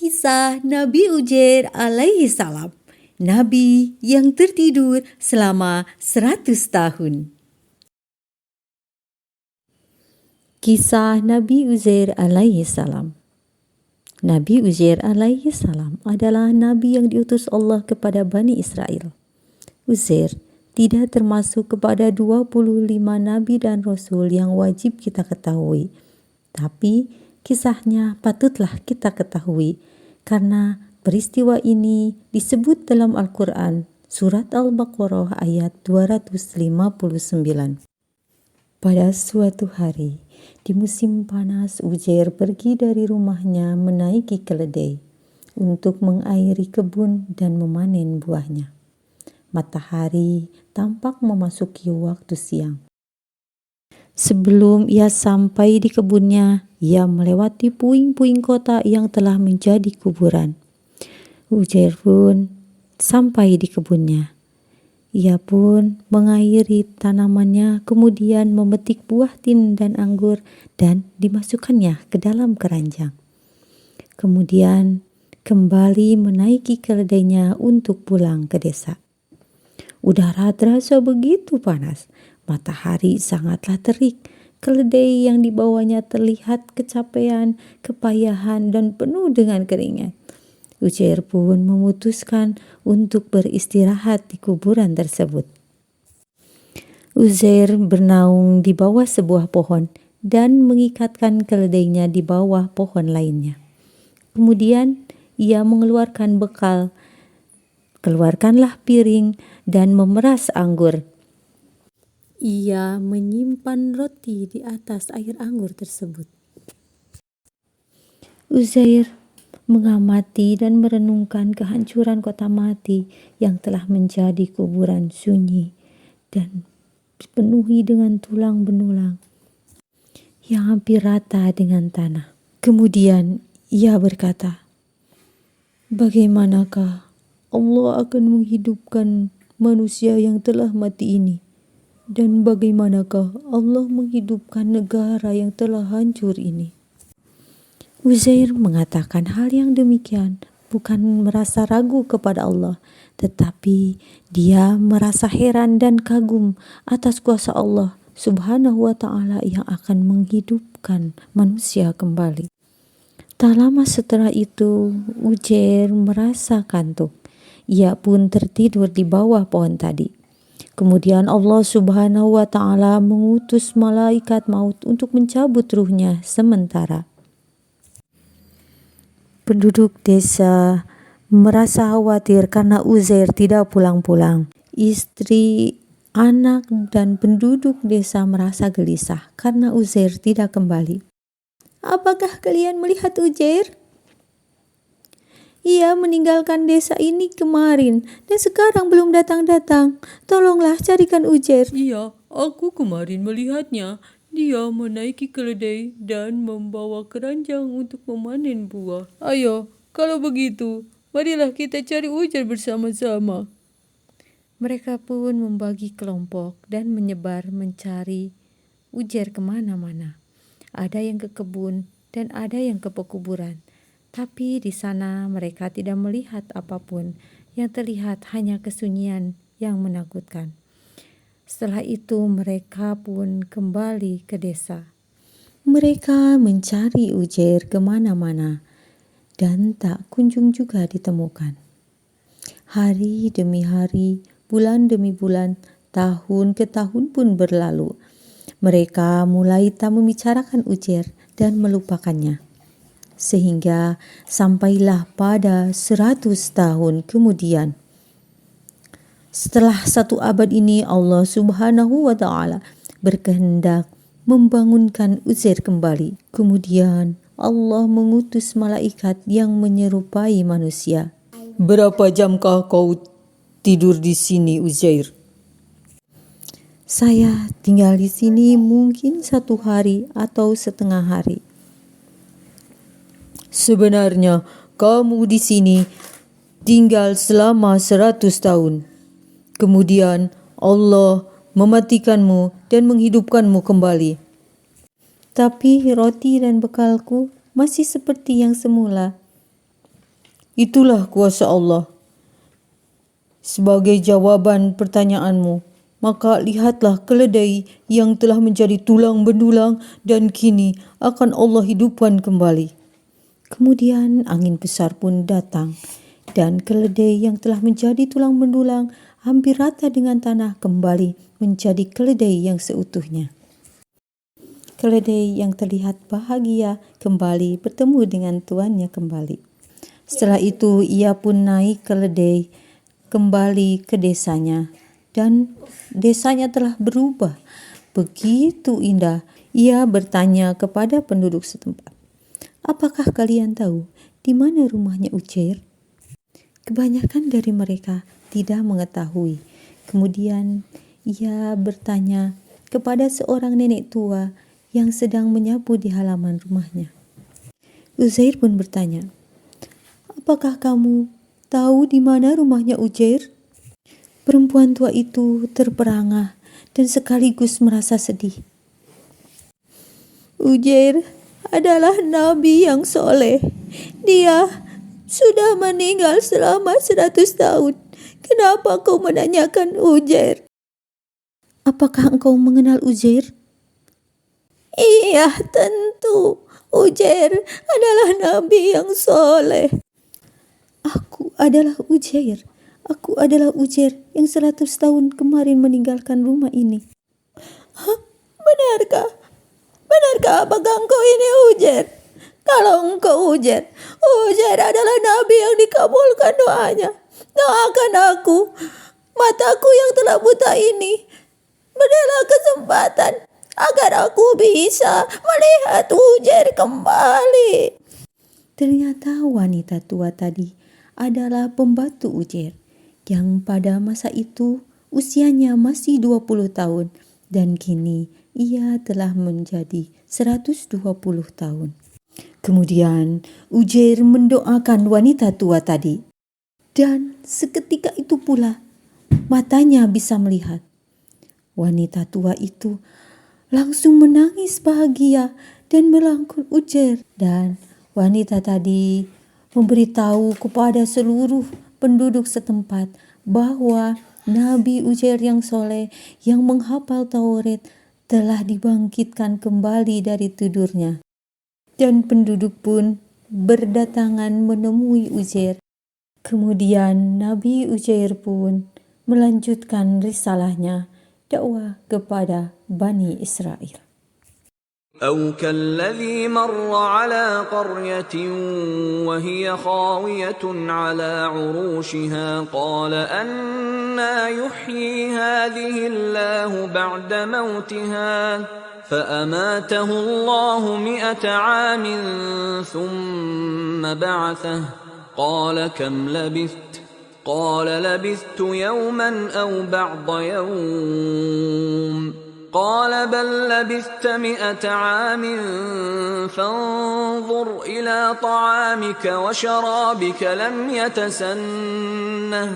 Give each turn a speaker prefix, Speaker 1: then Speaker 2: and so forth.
Speaker 1: Kisah Nabi Uzair alaihi salam, Nabi yang tertidur selama 100 tahun. Kisah Nabi Uzair alaihi salam. Nabi Uzair alaihi salam adalah Nabi yang diutus Allah kepada Bani Israel. Uzair tidak termasuk kepada 25 Nabi dan Rasul yang wajib kita ketahui. Tapi kisahnya patutlah kita ketahui karena peristiwa ini disebut dalam Al-Quran, surat Al-Baqarah ayat 259. Pada suatu hari, di musim panas, Uzair pergi dari rumahnya menaiki keledai untuk mengairi kebun dan memanen buahnya. Matahari tampak memasuki waktu siang. Sebelum ia sampai di kebunnya, ia melewati puing-puing kota yang telah menjadi kuburan. Uzair pun sampai di kebunnya. Ia pun mengairi tanamannya, kemudian memetik buah tin dan anggur dan dimasukkannya ke dalam keranjang. Kemudian kembali menaiki keledainya untuk pulang ke desa. Udara terasa begitu panas. Matahari sangatlah terik. Keledai yang dibawanya terlihat kecapean, kepayahan, dan penuh dengan keringat. Uzair pun memutuskan untuk beristirahat di kuburan tersebut. Uzair bernaung di bawah sebuah pohon dan mengikatkan keledainya di bawah pohon lainnya. Kemudian ia mengeluarkan bekal, keluarkanlah piring dan memeras anggur. Ia menyimpan roti di atas air anggur tersebut. Uzair mengamati dan merenungkan kehancuran kota mati yang telah menjadi kuburan sunyi dan dipenuhi dengan tulang benulang yang hampir rata dengan tanah. Kemudian ia berkata, "Bagaimanakah Allah akan menghidupkan manusia yang telah mati ini? Dan bagaimanakah Allah menghidupkan negara yang telah hancur ini?" Uzair mengatakan hal yang demikian bukan merasa ragu kepada Allah, tetapi dia merasa heran dan kagum atas kuasa Allah Subhanahu wa ta'ala yang akan menghidupkan manusia kembali. Tak lama setelah itu, Uzair merasa kantuk. Ia pun tertidur di bawah pohon tadi. Kemudian Allah Subhanahu wa ta'ala mengutus malaikat maut untuk mencabut ruhnya sementara. Penduduk desa merasa khawatir karena Uzair tidak pulang-pulang. Istri, anak, dan penduduk desa merasa gelisah karena Uzair tidak kembali. "Apakah kalian melihat Uzair? Ia meninggalkan desa ini kemarin dan sekarang belum datang-datang. Tolonglah carikan Uzair."
Speaker 2: "Iya, aku kemarin melihatnya. Dia menaiki keledai dan membawa keranjang untuk memanen buah. Ayo, kalau begitu, marilah kita cari Uzair bersama-sama."
Speaker 1: Mereka pun membagi kelompok dan menyebar mencari Uzair kemana-mana. Ada yang ke kebun dan ada yang ke pekuburan. Tapi di sana mereka tidak melihat apapun. Yang terlihat hanya kesunyian yang menakutkan. Setelah itu mereka pun kembali ke desa. Mereka mencari Uzair kemana-mana dan tak kunjung juga ditemukan. Hari demi hari, bulan demi bulan, tahun ke tahun pun berlalu. Mereka mulai tak membicarakan Uzair dan melupakannya. Sehingga sampailah pada 100 tahun kemudian. Setelah 1 abad ini, Allah Subhanahu wa ta'ala berkehendak membangunkan Uzair kembali. Kemudian Allah mengutus malaikat yang menyerupai manusia.
Speaker 2: "Berapa jamkah kau tidur di sini, Uzair?"
Speaker 1: "Saya tinggal di sini mungkin 1 hari atau setengah hari."
Speaker 2: "Sebenarnya kamu di sini tinggal selama 100 tahun. Kemudian Allah mematikanmu dan menghidupkanmu kembali."
Speaker 1: "Tapi roti dan bekalku masih seperti yang semula."
Speaker 2: Itulah kuasa Allah. Sebagai jawaban pertanyaanmu, maka lihatlah keledai yang telah menjadi tulang belulang dan kini akan Allah hidupkan kembali.
Speaker 1: Kemudian angin besar pun datang, dan keledai yang telah menjadi tulang belulang hampir rata dengan tanah kembali menjadi keledai yang seutuhnya. Keledai yang terlihat bahagia kembali bertemu dengan tuannya kembali. Setelah itu ia pun naik keledai kembali ke desanya, dan desanya telah berubah begitu indah. Ia bertanya kepada penduduk setempat, "Apakah kalian tahu di mana rumahnya Uzair?" Kebanyakan dari mereka tidak mengetahui. Kemudian ia bertanya kepada seorang nenek tua yang sedang menyapu di halaman rumahnya. Uzair pun bertanya, "Apakah kamu tahu di mana rumahnya Uzair?" Perempuan tua itu terperangah dan sekaligus merasa sedih. "Uzair adalah nabi yang soleh. Dia sudah meninggal selama 100 tahun. Kenapa kau menanyakan Uzair?" "Apakah engkau mengenal Uzair?" "Iya, tentu. Uzair adalah nabi yang soleh." Aku adalah Uzair yang 100 tahun kemarin meninggalkan rumah ini." "Hah? Benarkah? Apakah engkau ini Uzair? Kalau engkau Uzair adalah nabi yang dikabulkan doanya. Doakan aku, mataku yang telah buta ini, berilah kesempatan agar aku bisa melihat Uzair kembali." Ternyata wanita tua tadi adalah pembantu Uzair yang pada masa itu usianya masih 20 tahun dan kini ia telah menjadi 120 tahun. Kemudian Uzair mendoakan wanita tua tadi, dan seketika itu pula matanya bisa melihat. Wanita tua itu langsung menangis bahagia dan merangkul Uzair, dan wanita tadi memberitahu kepada seluruh penduduk setempat bahwa Nabi Uzair yang soleh yang menghafal Taurat telah dibangkitkan kembali dari tidurnya. Dan penduduk pun berdatangan menemui Uzair. Kemudian Nabi Uzair pun melanjutkan risalahnya, dakwah kepada Bani Israel.
Speaker 3: أو كالذي مر على قرية وهي خاوية على عروشها قال أنى يحيي هذه الله بعد موتها فأماته الله 100 عام ثم بعثه قال كم لبثت قال لبثت يوما أو بعض يوم قال بل لبثت 100 عام فانظر إلى طعامك وشرابك لم يتسنه